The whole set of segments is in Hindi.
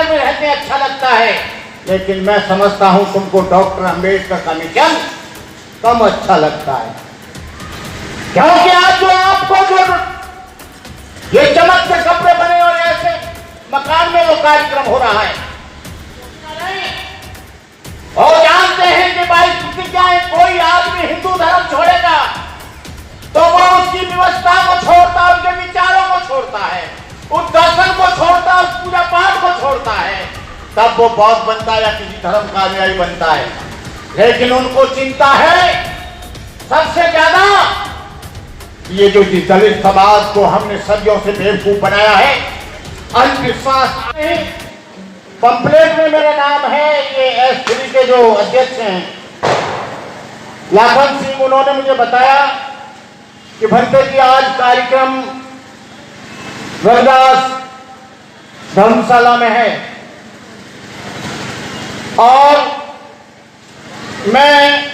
में रहते अच्छा लगता है, लेकिन मैं समझता हूं तुमको डॉक्टर अंबेडकर का मिशन कम अच्छा लगता है, क्योंकि आज जो आपको जो ये चमक से कपड़े बने और ऐसे मकान में वो कार्यक्रम हो रहा है, और जानते हैं कि भाई प्रतिज्ञाएं कोई आदमी हिंदू धर्म छोड़ेगा तो वो उसकी व्यवस्था को छोड़ता है, उनके विचारों को छोड़ता है, उस दर्शन को छोड़ता है, उस पूजा पाठ को छोड़ता है, तब वो बौद्ध बनता है या किसी धर्म का अनुयायी बनता है। लेकिन उनको चिंता है सबसे ज्यादा ये जो दलित समाज को हमने सदियों से बेवकूफ बनाया है, अंधविश्वास। पंपलेट में मेरा नाम है, ये S3 के जो अध्यक्ष हैं लाखन सिंह, उन्होंने मुझे बताया कि भंते जी आज कार्यक्रम रविदास धर्मशाला में है और मैं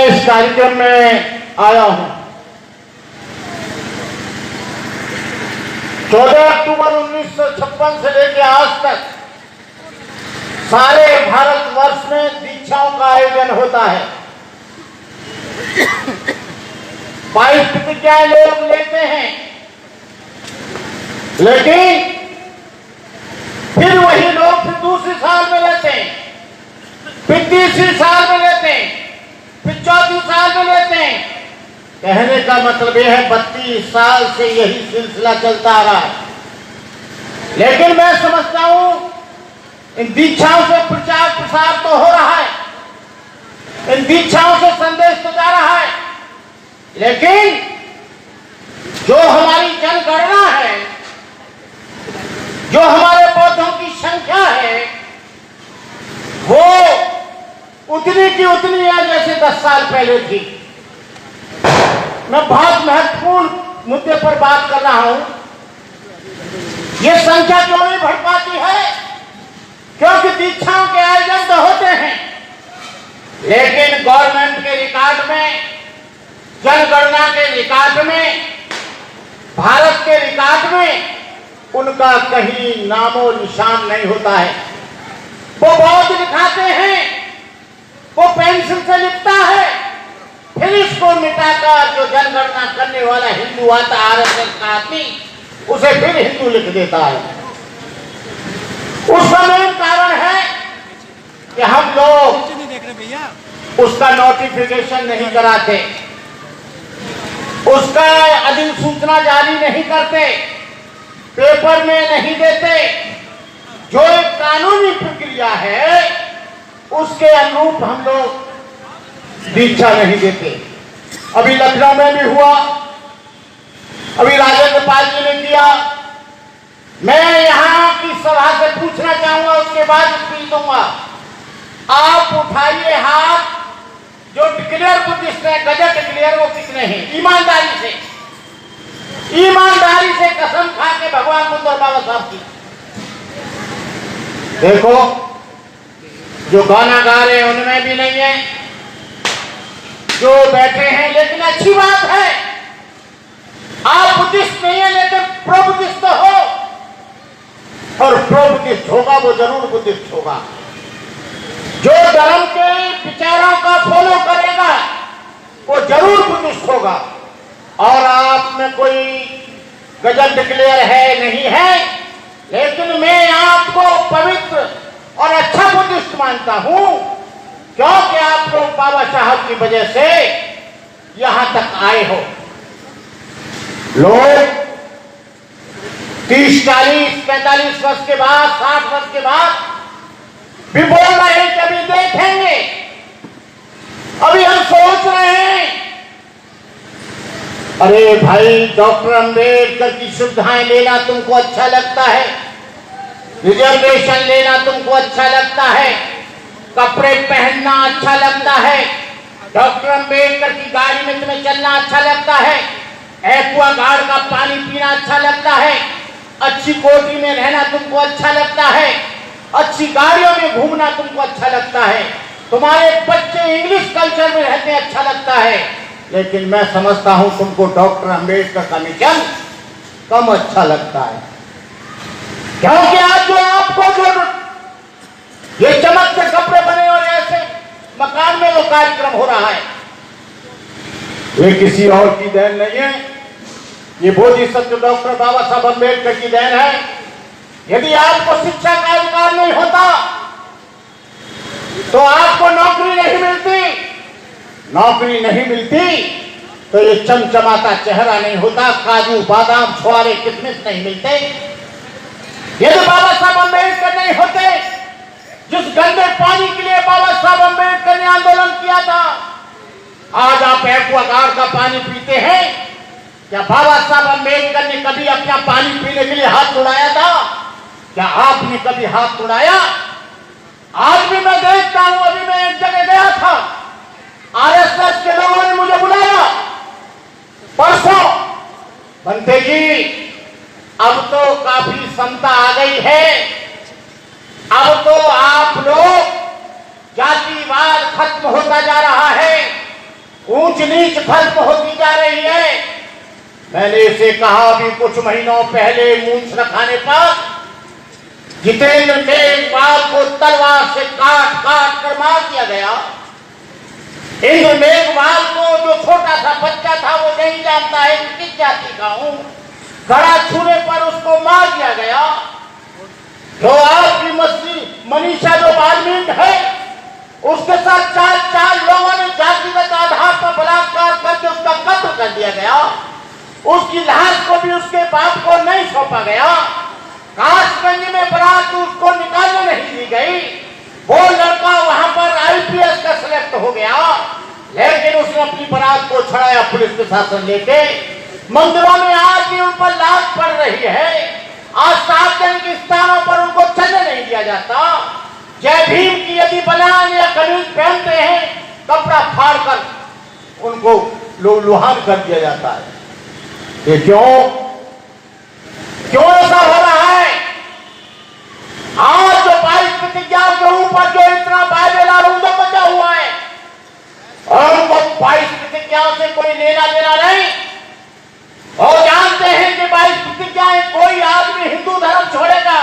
इस कार्यक्रम में आया हूं। 14 अक्टूबर 1956 से लेकर आज तक सारे भारतवर्ष में दीक्षाओं का आयोजन होता है। 22 प्रतिज्ञाएं लोग लेते हैं, लेकिन फिर वही लोग फिर दूसरे साल में लेते हैं, फिर तीसरे साल में लेते हैं, फिर चौथी साल में लेते हैं। कहने का मतलब यह है 32 साल से यही सिलसिला चलता आ रहा है। लेकिन मैं समझता हूं इन दीक्षाओं से प्रचार प्रसार तो हो रहा है, इन दीक्षाओं से संदेश तो जा रहा है, लेकिन जो हमारी जनगणना है, जो हमारे बौद्धों की संख्या है, वो उतनी की उतनी है जैसे 10 साल पहले थी। मैं बहुत महत्वपूर्ण मुद्दे पर बात कर रहा हूं। ये संख्या क्यों नहीं बढ़ पाती है? क्योंकि दीक्षाओं के आयोजन तो होते हैं, लेकिन गवर्नमेंट के रिकॉर्ड में, जनगणना के रिकॉर्ड में, भारत के रिकॉर्ड में उनका कहीं नामो निशान नहीं होता है। वो बौद्ध लिखाते हैं, वो पेंसिल से लिखता है, फिर इसको मिटाकर जो जनगणना करने वाला हिंदू आता RSS का आदमी उसे फिर हिंदू लिख देता है। उसका मेन कारण है कि हम लोग उसका नोटिफिकेशन नहीं कराते, उसका अधिसूचना जारी नहीं करते, पेपर में नहीं देते। जो एक कानूनी प्रक्रिया है उसके अनुरूप हम लोग दीक्षा नहीं देते। अभी लखनऊ में भी हुआ, अभी राजेंद्र पाल जी ने किया। मैं यहां की सभा से पूछना चाहूंगा, उसके बाद स्पीच दूंगा। आप उठाइए हाथ, जो डिक्लेयर बुद्धिस्ट है, गजट डिक्लेयर, वो कितने हैं? ईमानदारी से कसम खा के भगवान बुद्ध और बाबा साहब की। देखो जो गाना गा रहे हैं उनमें भी नहीं है, जो बैठे हैं, लेकिन अच्छी बात है आप बुद्धिस्ट नहीं है लेकिन प्रो बुद्धिस्ट तो हो, और प्रो बुद्धिस्ट होगा वो जरूर बुद्धिस्ट होगा। जो धर्म के विचारों का फॉलो करेगा वो जरूर बुद्धिस्ट होगा। और आप में कोई गजट डिक्लेयर है नहीं है, लेकिन मैं आपको पवित्र और अच्छा बुद्धिस्ट मानता हूं, क्योंकि आप लोग बाबा साहब की वजह से यहां तक आए हो। लोग 30, 40, 45 वर्ष के बाद, 60 वर्ष के बाद भी बोल रहे हैं कि अभी देखेंगे, अभी हम सोच रहे हैं। अरे भाई, डॉक्टर अंबेडकर की सुविधाएं लेना तुमको अच्छा लगता है, रिजर्वेशन लेना तुमको अच्छा लगता है, कपड़े पहनना अच्छा लगता है, डॉक्टर अंबेडकर की गाड़ी में तुम्हें चलना अच्छा लगता है, एक्वागार्ड का पानी पीना अच्छा लगता है, अच्छी कोठी में रहना तुमको अच्छा लगता है, अच्छी गाड़ियों में घूमना तुमको अच्छा लगता है, तुम्हारे बच्चे इंग्लिश कल्चर में रहते अच्छा लगता है, लेकिन मैं समझता हूं तुमको डॉक्टर अंबेडकर का मिशन कम अच्छा लगता है। क्योंकि आज जो आपको जो ये चमक के कपड़े बने और ऐसे मकान में जो कार्यक्रम हो रहा है, ये किसी और की देन नहीं है, ये बोधिसत्व डॉक्टर बाबा साहब अंबेडकर की देन है। यदि आपको शिक्षा का अधिकार नहीं होता तो आपको नौकरी नहीं मिलती, नौकरी नहीं मिलती तो ये चमचमाता चेहरा नहीं होता, काजू बादाम छुआरे किशमिश नहीं मिलते। यदि बाबा साहब अंबेडकर नहीं होते, जिस गंदे पानी के लिए बाबा साहब अंबेडकर ने आंदोलन किया था, आज आप एक्वागार्ड का पानी पीते हैं। क्या बाबा साहब अंबेडकर ने कभी अपना पानी पीने के लिए हाथ उड़ाया था? क्या आपने कभी हाथ उड़ाया? आज भी मैं देखता हूं, अभी मैं एक जगह गया था, आरएसएस के लोगों ने मुझे बुलाया परसों, बनते जी अब तो काफी समता आ गई है, अब तो आप लोग जातिवाद खत्म होता जा रहा है, ऊंच नीच खत्म होती जा रही है। मैंने इसे कहा अभी कुछ महीनों पहले मूंछ रखाने पर जितेंद्र मेघवाल को तलवार से काट काट कर मार दिया गया। इंद्र मेघवाल को जो छोटा सा बच्चा था वो नहीं जानता है किस जाति का हूं, गला छूने पर उसको मार दिया गया। जो आपकी मनीषा जो बाल्मीकि है, उसके साथ चार लोगों ने जातिगत आधार पर बलात्कार करके उसका कत्ल कर दिया गया। उसकी लाश को भी उसके बाप को नहीं सौंपा गया। कासगंज में बारात उसको निकालने नहीं दी गई। वो लड़का वहां पर आईपीएस का सिलेक्ट हो गया, लेकिन उसने अपनी बारात को छड़ाया पुलिस प्रशासन लेके। मंदिरों में आज भी उन पर लाश पड़ रही है। आज सार्वजनिक स्थानों पर उनको चलने नहीं दिया जाता। जय भीम की यदि बनियान या कमीज पहनते हैं, कपड़ा फाड़ कर उनको लुहान कर दिया जाता है। ये क्यों ऐसा हो रहा है? आज जो 22 प्रतिज्ञाओं के ऊपर जो इतना बाइबल और उनको बचा हुआ है, और उनको 22 प्रतिज्ञाओं से कोई लेना देना नहीं। और जानते हैं कि 22 प्रतिज्ञाएं कोई आदमी हिंदू धर्म छोड़ेगा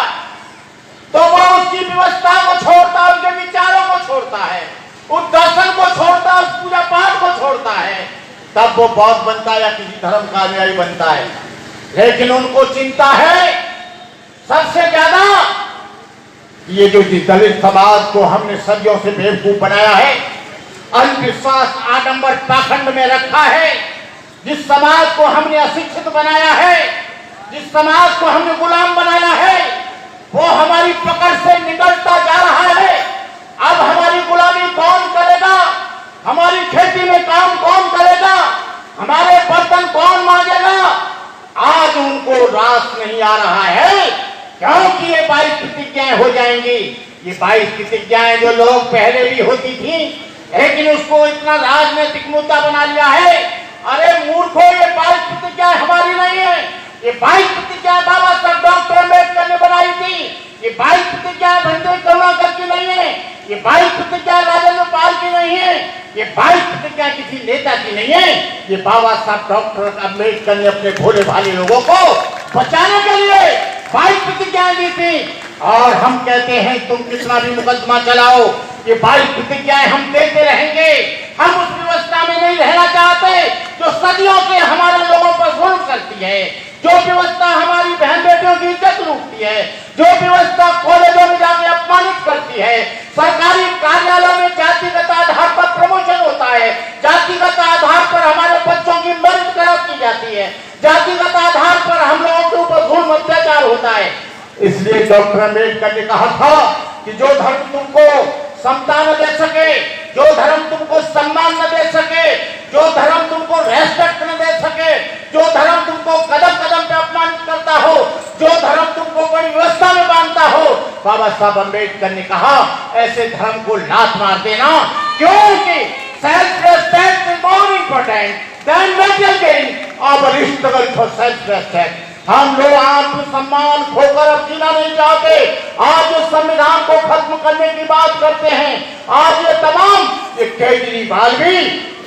तो वो उसकी व्यवस्था को छोड़ता, उसके विचारों को छोड़ता है, उस दर्शन को छोड़ता, उस पूजा पाठ को छोड़ता है, तब वो बौद्ध बनता है या किसी धर्म का अनुयायी बनता है। लेकिन उनको चिंता है सबसे ज्यादा ये जो दलित समाज को हमने सदियों से बेवकूफ बनाया है, अंधविश्वास आडंबर पाखंड में रखा है, जिस समाज को हमने अशिक्षित बनाया है, जिस समाज को हमने गुलाम बनाया है, वो हमारी पकड़ से निकलता जा रहा है। अब हमारी गुलामी कौन करेगा? हमारी खेती में काम कौन करेगा? हमारे बर्तन कौन मांगेगा? आज उनको रास नहीं आ रहा है, क्योंकि ये 22 प्रतिज्ञाएं हो जाएंगी। ये 22 प्रतिज्ञाएं जो लोग पहले भी होती थी, लेकिन उसको इतना राजनीतिक मुद्दा बना लिया है। अरे मूर्खों, ये 22 प्रतिज्ञाएं हमारी नहीं है, ये 22 प्रतिज्ञाएं बाबा साहब डॉक्टर अंबेडकर ने बनाई थी। ये 22 प्रतिज्ञाएं बंदे करुणाकर की नहीं है, ये 22 प्रतिज्ञाएं राजेंद्र पाल की नहीं है, ये 22 प्रतिज्ञाएं किसी नेता की नहीं है। ये बाबा साहब डॉक्टर अंबेडकर ने अपने भोले भाले लोगों को बचाने के लिए 22 प्रतिज्ञाएं दी थी। और हम कहते हैं तुम कितना भी मुकदमा चलाओ, ये 22 प्रतिज्ञाएं हम देते रहेंगे। हम उस व्यवस्था में नहीं रहना चाहते जो सदियों से हमारे लोगों पर जुल्म करती है, जो व्यवस्था हमारी बहन बेटियों की इज्जत लूटती है, जो व्यवस्था कॉलेजों में जाके अपमानित करती है, सरकारी कार्यालयों में जातिगत आधार पर प्रमोशन होता है, जातिगत आधार पर हमारे बच्चों की मेरिट खराब की जाती है, जातिगत आधार पर हम लोगों के ऊपर जुल्म अत्याचार होता है। इसलिए डॉक्टर अंबेडकर ने कहा था कि जो धर्म तुमको समता न दे सके, जो धर्म तुमको सम्मान न दे सके, जो धर्म तुमको रेस्पेक्ट न दे सके, जो धर्म तुमको कदम कदम पे अपमानित करता हो, जो धर्म तुमको कोई व्यवस्था में बांधता हो, बाबा साहब अंबेडकर ने कहा ऐसे धर्म को लात मार देना, क्योंकि self respect is more important than material gain. और स्ट्रगल फॉर सेल्फ रेस्पेक्ट। हम लोग आत्मसम्मान खोकर अब जीना नहीं चाहते। आज इस संविधान को खत्म करने की बात करते हैं। आज ये तमाम केजरीवाल भी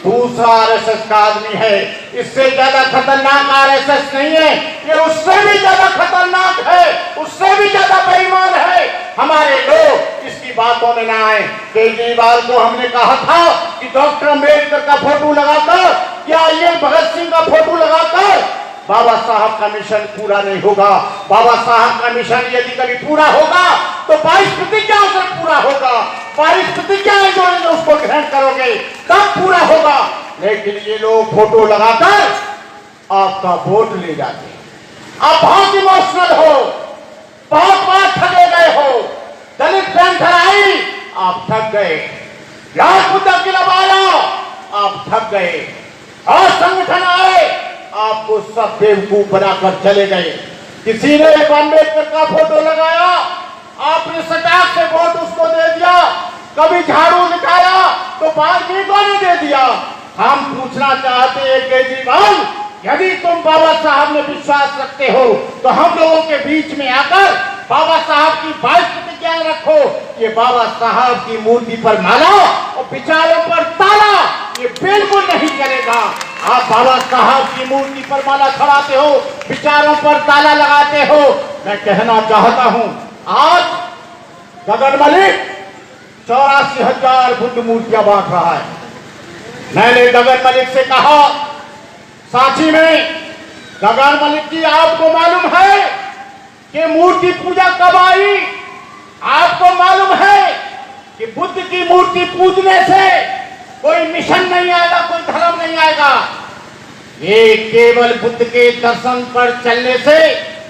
दूसरा आरएसएस का आदमी है। इससे ज्यादा खतरनाक आरएसएस नहीं है, ये उससे भी ज्यादा खतरनाक है, उससे भी ज्यादा बेईमान है। हमारे लोग इसकी बातों में ना आए। केजरीवाल को हमने कहा था कि डॉक्टर अम्बेडकर का फोटो लगाकर या ये भगत सिंह का फोटो लगाकर बाबा साहब का मिशन पूरा नहीं होगा। बाबा साहब का मिशन यदि कभी पूरा होगा तो 22 प्रतिज्ञाओं से पूरा होगा। 22 प्रतिज्ञाएं जो उसको ग्रहण करोगे तब पूरा होगा। लेकिन ये लोग फोटो लगाकर आपका वोट ले जाते हैं। आप बहुत इमोशनल हो, बहुत बार ठगे गए हो। दलित पैंथर आई, आप ठग गए। लाल बुद्धा किला वाला, आप ठग गए। और संगठन आए, आपको सब बेवकूफ बनाकर चले गए। किसी ने एक अम्बेडकर का फोटो लगाया, आपने सटाक से वोट उसको दे दिया। कभी झाड़ू निकाला तो वाल्मीकि ने दे दिया। हम पूछना चाहते हैं केजरीवाल, यदि तुम बाबा साहब में विश्वास रखते हो तो हम लोगों के बीच में आकर बाबा साहब की 22 प्रतिज्ञाएं रखो। ये बाबा साहब की मूर्ति पर माला और विचारों पर ताला, ये बिल्कुल नहीं चलेगा। आप बाबा साहब की मूर्ति पर माला चढ़ाते हो, विचारों पर ताला लगाते हो। मैं कहना चाहता हूं, आज गगन मलिक 84,000 बुद्ध मूर्तियां बांट रहा है। मैंने गगन मलिक से कहा, सांची में, गगन मलिक जी आपको मालूम है कि मूर्ति पूजा कब आई? आपको मालूम है कि बुद्ध की मूर्ति पूजने से कोई मिशन नहीं आएगा, कोई धर्म नहीं आएगा। ये केवल बुद्ध के दर्शन पर चलने से,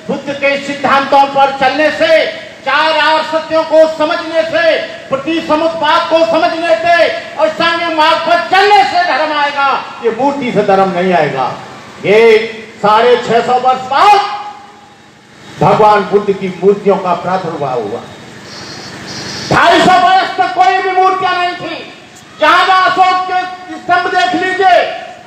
बुद्ध के सिद्धांतों पर चलने से, 4 आर्य सत्यों को समझने से, प्रतिसमुत्पाद को समझने से और सांघिक मार्ग पर चलने से धर्म आएगा। ये मूर्ति से धर्म नहीं आएगा। ये 650 वर्ष बाद भगवान बुद्ध की मूर्तियों का प्रादुर्भाव हुआ। 250 वर्ष तक कोई भी मूर्तियां नहीं थी। जहां जहां अशोक के स्तंभ देख लीजिए,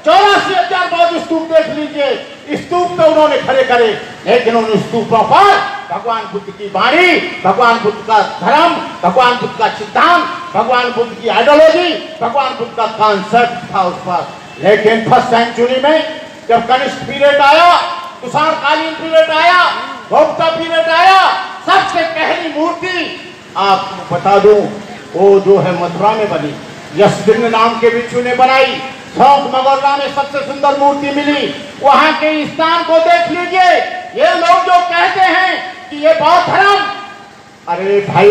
84,000 बौद्ध स्तूप देख लीजिए। स्तूप तो उन्होंने खड़े करे, लेकिन उन स्तूपों पर भगवान बुद्ध की वाणी, भगवान बुद्ध का धर्म, भगवान बुद्ध का सिद्धांत, भगवान बुद्ध की आइडियोलॉजी, भगवान बुद्ध का कॉन्सेप्ट था उस पर। लेकिन फर्स्ट सेंचुरी में जब कनिष्क पीरियड आया, तुषारकालीन पीरियड आया, गुप्ता पीरियड आया, सबसे पहली मूर्ति आपको बता दूं, वो जो है मथुरा में बनी, यशदिन नाम के भिक्षु ने बनाई। शौक मगोरा में सबसे सुंदर मूर्ति मिली। वहां के स्थान को देख लीजिए। ये लोग जो कहते हैं कि ये बौद्ध धर्म, अरे भाई,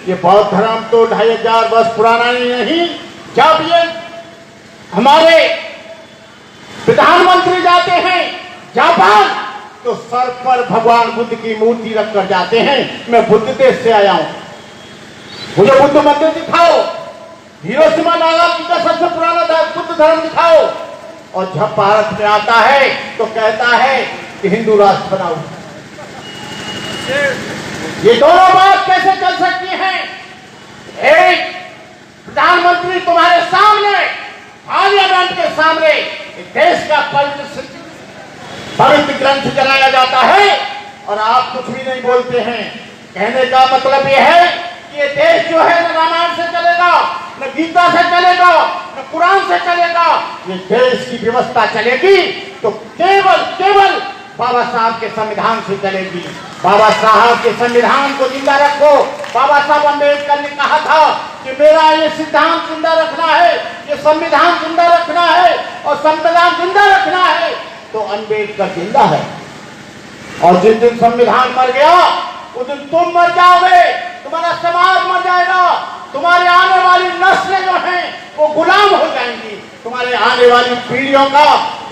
ये बौद्ध धर्म तो 2500 वर्ष पुराना ही नहीं। जब ये हमारे प्रधानमंत्री जाते हैं जापान तो सर पर भगवान बुद्ध की मूर्ति रखकर जाते हैं। मैं बुद्ध देश से आया हूं, मुझे बुद्ध मंदिर दिखाओ, हिरोशिमा नागासाकी का सबसे पुराना बुद्ध धर्म दिखाओ। और जब भारत में आता है तो कहता है कि हिंदू राष्ट्र बनाओ। ये दोनों बात कैसे चल सकती हैं? एक प्रधानमंत्री तुम्हारे सामने, पार्लियामेंट के सामने देश का पवित्र ग्रंथ जलाया जाता है और आप कुछ भी नहीं बोलते हैं। कहने का मतलब यह है कि ये देश जो है न रामायण से चलेगा, न गीता से चलेगा, न कुरान से चलेगा। ये देश की व्यवस्था चलेगी तो केवल बाबा साहब के संविधान से चलेगी। बाबा साहब के संविधान को जिंदा रखो। बाबा साहब अम्बेडकर ने कहा था कि मेरा ये सिद्धांत जिंदा रखना है, ये संविधान जिंदा रखना है और संविधान जिंदा रखना है तो अम्बेडकर जिंदा है। और जिस दिन संविधान मर गया उस दिन तुम मर जाओगे, तुम्हारा समाज मर जाएगा, तुम्हारे आने वाली नस्लें जो हैं वो गुलाम हो जाएंगी। तुम्हारे आने वाली पीढ़ियों का,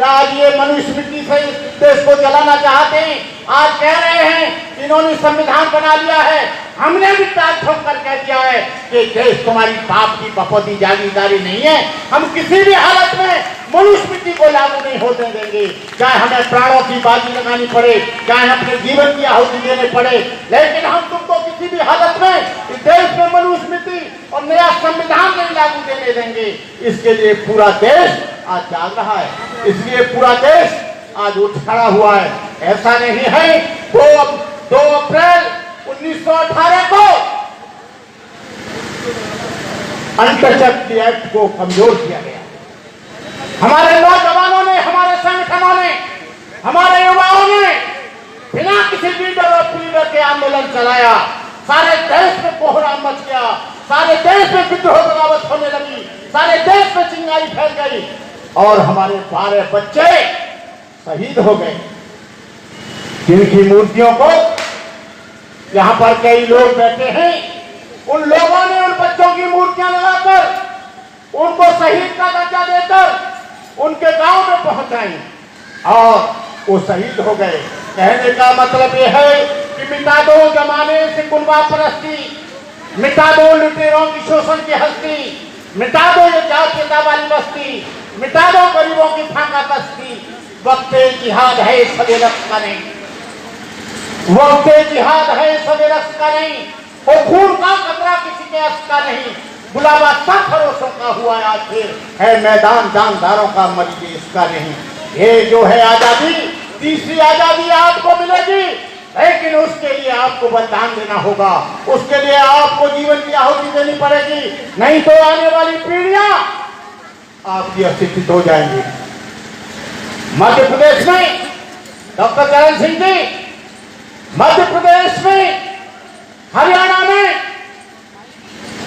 आज ये मनुस्मृति से इस देश को जलाना चाहते हैं, आज कह रहे हैं इन्होंने संविधान बना लिया है, हमने भी ताल ठोक कर कह दिया है कि देश तुम्हारी बाप की बपौती जागीरदारी नहीं है। हम किसी भी हालत में मनुस्मृति को लागू नहीं होने देंगे, चाहे हमें प्राणों की बाजी लगानी पड़े, चाहे अपने जीवन की आहुति देने पड़े, लेकिन हम तुमको किसी भी हालत में इस देश में मनुस्मृति और नया संविधान नहीं लागू देने देंगे। इसके लिए पूरा देश आज जाग रहा है, इसलिए पूरा देश आज उठ खड़ा हुआ है। ऐसा नहीं है। 2 अप्रैल 1918 को अनटचेबल एक्ट को कमजोर किया गया। हमारे नौजवानों ने, हमारे संगठनों ने, हमारे युवाओं ने बिना किसी लीडर और पीडर के आंदोलन चलाया। सारे देश में कोहराम मच गया, सारे देश में विद्रोह बगावत होने लगी, सारे देश में चिंगारी फैल गई और हमारे 12 बच्चे शहीद हो गए। जिनकी मूर्तियों को यहाँ पर कई लोग बैठे हैं, उन लोगों ने उन बच्चों की मूर्तियां लगाकर उनको शहीद का दर्जा देकर उनके गांव में पहुंचाई और वो शहीद हो गए। कहने का मतलब ये है कि मिटा दो जमाने से गुंडा परस्ती, मिटा दो लुटेरों की शोषण की हस्ती, मिटा दो ये जातीयता वाली बस्ती, मिटा दो गरीबों की फाका बस्ती। वक्त जिहाद है सभी रक्त का नहीं, वक्त जिहाद है सभी रक्त का नहीं, और खून का कतरा किसी के हक का नहीं। बुलावा सब भरोसों का हुआ आखिर है मैदान जानदारों का मर्जी इसका नहीं। ये जो है आजादी, तीसरी आजादी आपको मिलेगी, लेकिन उसके लिए आपको बलिदान देना होगा, उसके लिए आपको जीवन की आहुति देनी पड़ेगी, नहीं तो आने वाली पीढ़ियां आपकी अशिक्षित हो जाएंगी। मध्य प्रदेश में डॉक्टर चरण सिंह जी, मध्य प्रदेश में, हरियाणा में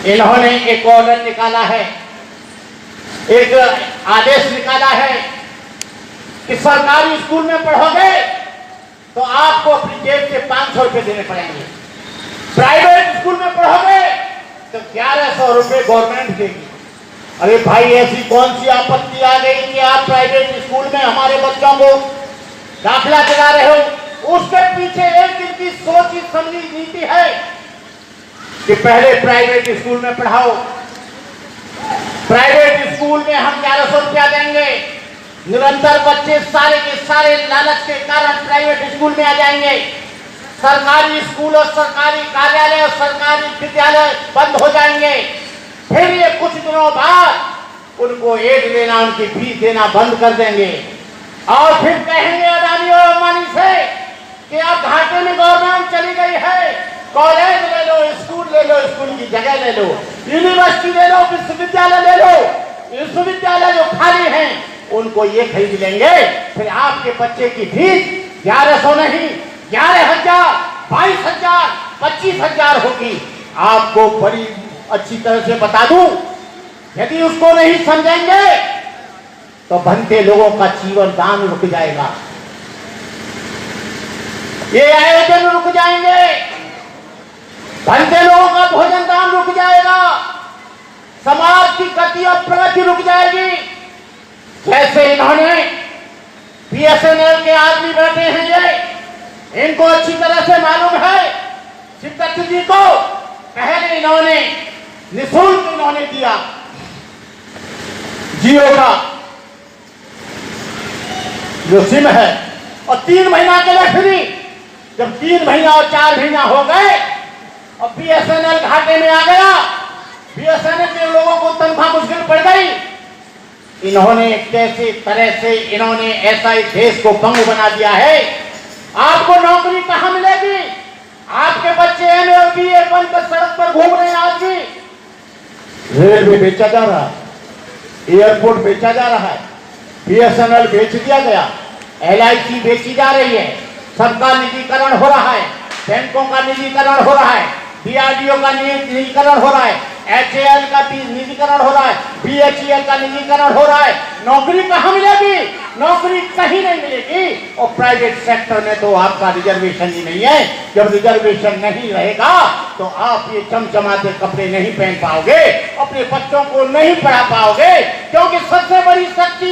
इन्होंने एक ऑर्डर निकाला है, एक आदेश निकाला है कि सरकारी स्कूल में पढ़ोगे तो आपको अपनी जेब से 500 रुपए देने पड़ेंगे, प्राइवेट स्कूल में पढ़ोगे तो 1100 रुपए गवर्नमेंट देगी। अरे भाई, ऐसी कौन सी आपत्ति आ गई कि आप प्राइवेट स्कूल में हमारे बच्चों को दाखिला दिला रहे हो? उसके पीछे एक दिन की सोची समझी नीति है कि पहले प्राइवेट स्कूल में पढ़ाओ, प्राइवेट स्कूल में हम 1100 रुपया देंगे, निरंतर बच्चे सारे के सारे लालच के कारण प्राइवेट स्कूल में आ जाएंगे, सरकारी स्कूल और सरकारी कार्यालय और सरकारी विद्यालय बंद हो जाएंगे। फिर ये कुछ दिनों बाद उनको एड देना, उनकी फीस देना बंद कर देंगे और फिर कहेंगे अदानी और अंबानी से कि अब घाटे में गवर्नमेंट चली गई है, कॉलेज ले लो, स्कूल ले लो, स्कूल की जगह ले लो, यूनिवर्सिटी ले लो, विश्वविद्यालय ले लो, विश्वविद्यालय जो खाली हैं उनको ये खरीद लेंगे। फिर आपके बच्चे की फीस 1100 नहीं, 11,000, 22,000, 25,000 होगी। आपको बड़ी अच्छी तरह से बता दूं, यदि उसको नहीं समझेंगे तो बनते लोगों का जीवन दान रुक जाएगा, ये आयोजन रुक जाएंगे, बनते लोगों का भोजन दान रुक जाएगा, समाज की गति और प्रगति रुक जाएगी। जैसे इन्होंने बीएसएनएल के आदमी बैठे हैं, ये इनको अच्छी तरह से मालूम है, शिवदत्त जी को पहले इन्होंने निःशुल्क इन्होंने दिया जियो का जो सिम है और 3 महीना के लिए फ्री। जब 3 महीना और 4 महीना हो गए और बीएसएनएल घाटे में आ गया, बीएसएनएल के लोगों को तनख्वाह मुश्किल पड़ गई, इन्होंने कैसे तरह से इन्होंने ऐसा इस देश को बंग बना दिया है। आपको नौकरी कहां मिलेगी? आपके बच्चे एमए और बीए बनकर सड़क पर घूम रहे हैं। आज भी रेलवे बेचा जा रहा है, एयरपोर्ट बेचा जा रहा है, बीएसएनएल बेच दिया गया, एलआईसी बेची जा रही है, सबका निजीकरण हो रहा है, बैंकों का निजीकरण हो रहा है, डीआरडीओ का निजीकरण हो रहा है, एचएएल का निजीकरण हो रहा है, बीएचईएल का निजीकरण हो रहा है। नौकरी कहां मिलेगी? नौकरी कहीं नहीं मिलेगी। और प्राइवेट सेक्टर में तो आपका रिजर्वेशन ही नहीं है। जब रिजर्वेशन नहीं रहेगा तो आप ये चमचमाते कपड़े नहीं पहन पाओगे, अपने बच्चों को नहीं पढ़ा पाओगे, क्योंकि सबसे बड़ी शक्ति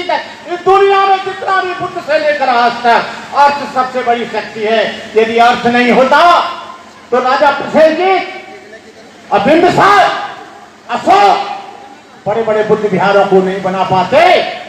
इस दुनिया में जितना भी बुद्ध से लेकर आज तक अर्थ सबसे बड़ी शक्ति है। यदि अर्थ नहीं होता तो राजा प्रसेनजीत और बिंदुसार, अशोक बड़े बड़े बुद्ध विहारों को नहीं बना पाते,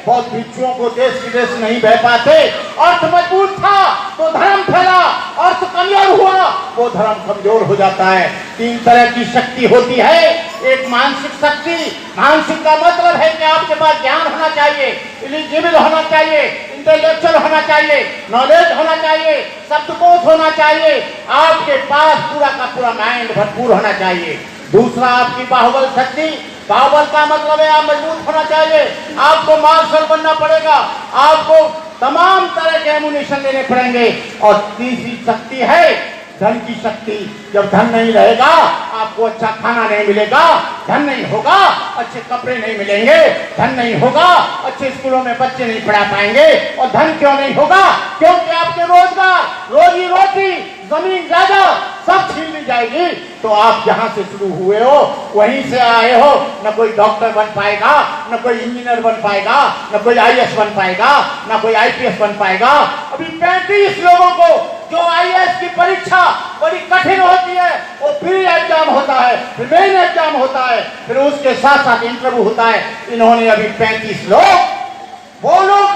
बहुत भिक्षुओं को देश विदेश नहीं बह पाते। अर्थ मजबूत था तो धर्म फैला, अर्थ कमजोर हुआ वो धर्म कमजोर हो जाता है। 3 तरह की शक्ति होती है। एक मानसिक शक्ति, मानसिक का मतलब है कि आपके पास ज्ञान होना चाहिए, एलिजिबल होना चाहिए, इंटेलेक्चुअल होना चाहिए, नॉलेज होना चाहिए, शब्दकोश होना चाहिए, आपके पास पूरा का पूरा माइंड भरपूर होना चाहिए। दूसरा, आपकी बाहुबल शक्ति, बाहुबल का मतलब है आप मजबूत होना चाहिए, आपको मार्शल बनना पड़ेगा, आपको तमाम तरह के एमुनेशन लेने पड़ेंगे। और तीसरी शक्ति है धन की शक्ति। जब धन नहीं रहेगा, आपको अच्छा खाना नहीं मिलेगा, धन नहीं होगा, अच्छे कपड़े नहीं मिलेंगे, धन नहीं होगा, अच्छे स्कूलों में बच्चे नहीं पढ़ा पाएंगे। और धन क्यों नहीं होगा? क्योंकि आपके रोजगार, रोजी रोटी, जमीन जायदाद सब छीन ली जाएगी। तो आप जहां से शुरू हुए हो वहीं से आए हो, न कोई डॉक्टर बन पाएगा, न कोई इंजीनियर बन पाएगा, न कोई आईएएस बन पाएगा, न कोई आईपीएस बन पाएगा। अभी 35 लोगों को जो आईएएस की परीक्षा बड़ी कठिन होती है, वो प्री एग्जाम होता है, फिर मेन एग्जाम होता है, फिर उसके साथ साथ इंटरव्यू होता है। इन्होंने अभी 35 लोग वो लोग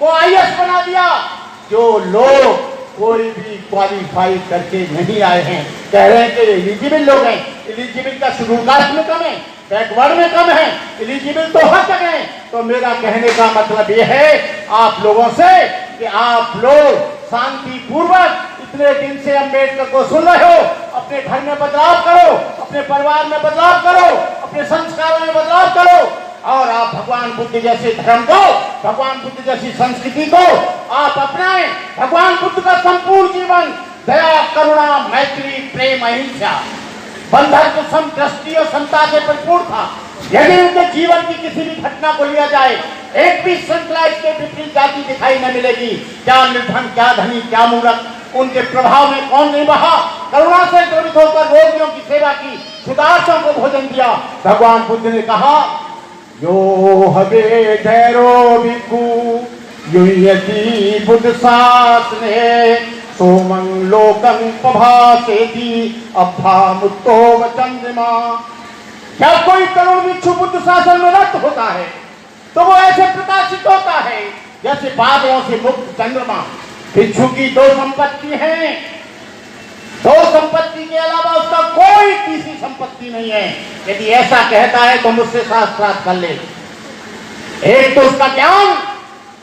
को आईएएस बना दिया जो लोग कोई भी क्वालिफाई करके नहीं आए हैं। कह रहे हैं कि एलिजिबल लोग हैं। एलिजिबल का शेड्यूल कास्ट में कम है, बैकवर्ड में कम है, एलिजिबल तो हर जगह है। तो मेरा कहने का मतलब यह है आप लोगों से कि आप लोग शांति पूर्वक इतने दिन से अम्बेडकर को सुन रहे हो, अपने घर में बदलाव करो, अपने परिवार में बदलाव करो, अपने संस्कारों में बदलाव करो, और आप भगवान बुद्ध जैसे धर्म को, भगवान बुद्ध जैसी संस्कृति को आप अपनाएं। भगवान बुद्ध का संपूर्ण जीवन दया, करुणा, मैत्री, प्रेम, अहिंसा, बंधन, सम, दृष्टि और समता से भरपूर था। यदि उनके जीवन की किसी भी घटना को लिया जाए, एक भी श्रृंखला इसके विपरीत जाती दिखाई न मिलेगी। क्या निर्धन, क्या धनी, क्या मूर्ख, उनके प्रभाव में कौन नहीं बहा। करुणा से प्रेरित होकर रोगियों की सेवा की, क्षुधार्तों को भोजन दिया। भगवान बुद्ध ने कहा, यो हवे धैरो भिक्खु युयति बुद्ध शासने सोमं लोकं प्रभासेति अभा मुक्तो वचंद्रमा। क्या कोई करोड़ भिक्षु बुद्ध शासन में रत होता है तो वो ऐसे प्रकाशित होता है जैसे बादलों से मुक्त चंद्रमा। भिक्षु की दो संपत्ति है, दो संपत्ति के अलावा उसका कोई तीसरी संपत्ति नहीं है। यदि ऐसा कहता है तो मुझसे शास्त्रार्थ कर ले। एक तो उसका ज्ञान,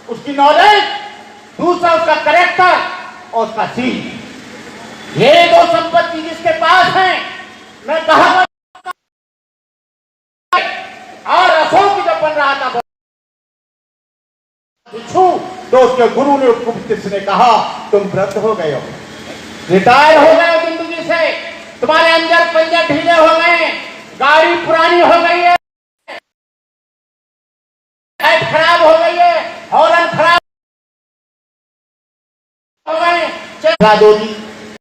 उसकी नॉलेज, दूसरा उसका कैरेक्टर और उसका सील। ये दो संपत्ति जिसके पास है, मैं कहा और अशोक जब बन रहा था भिक्षु, तो उसके गुरु ने उपदेश ने कहा तुम वृद्ध हो गए हो, रिटायर हो गए हो जिंदगी से, तुम्हारे अंदर पंजर ढीले हो गए, गाड़ी पुरानी हो गई है, लाइट खराब हो गई है, हॉर्न खराब हो गए,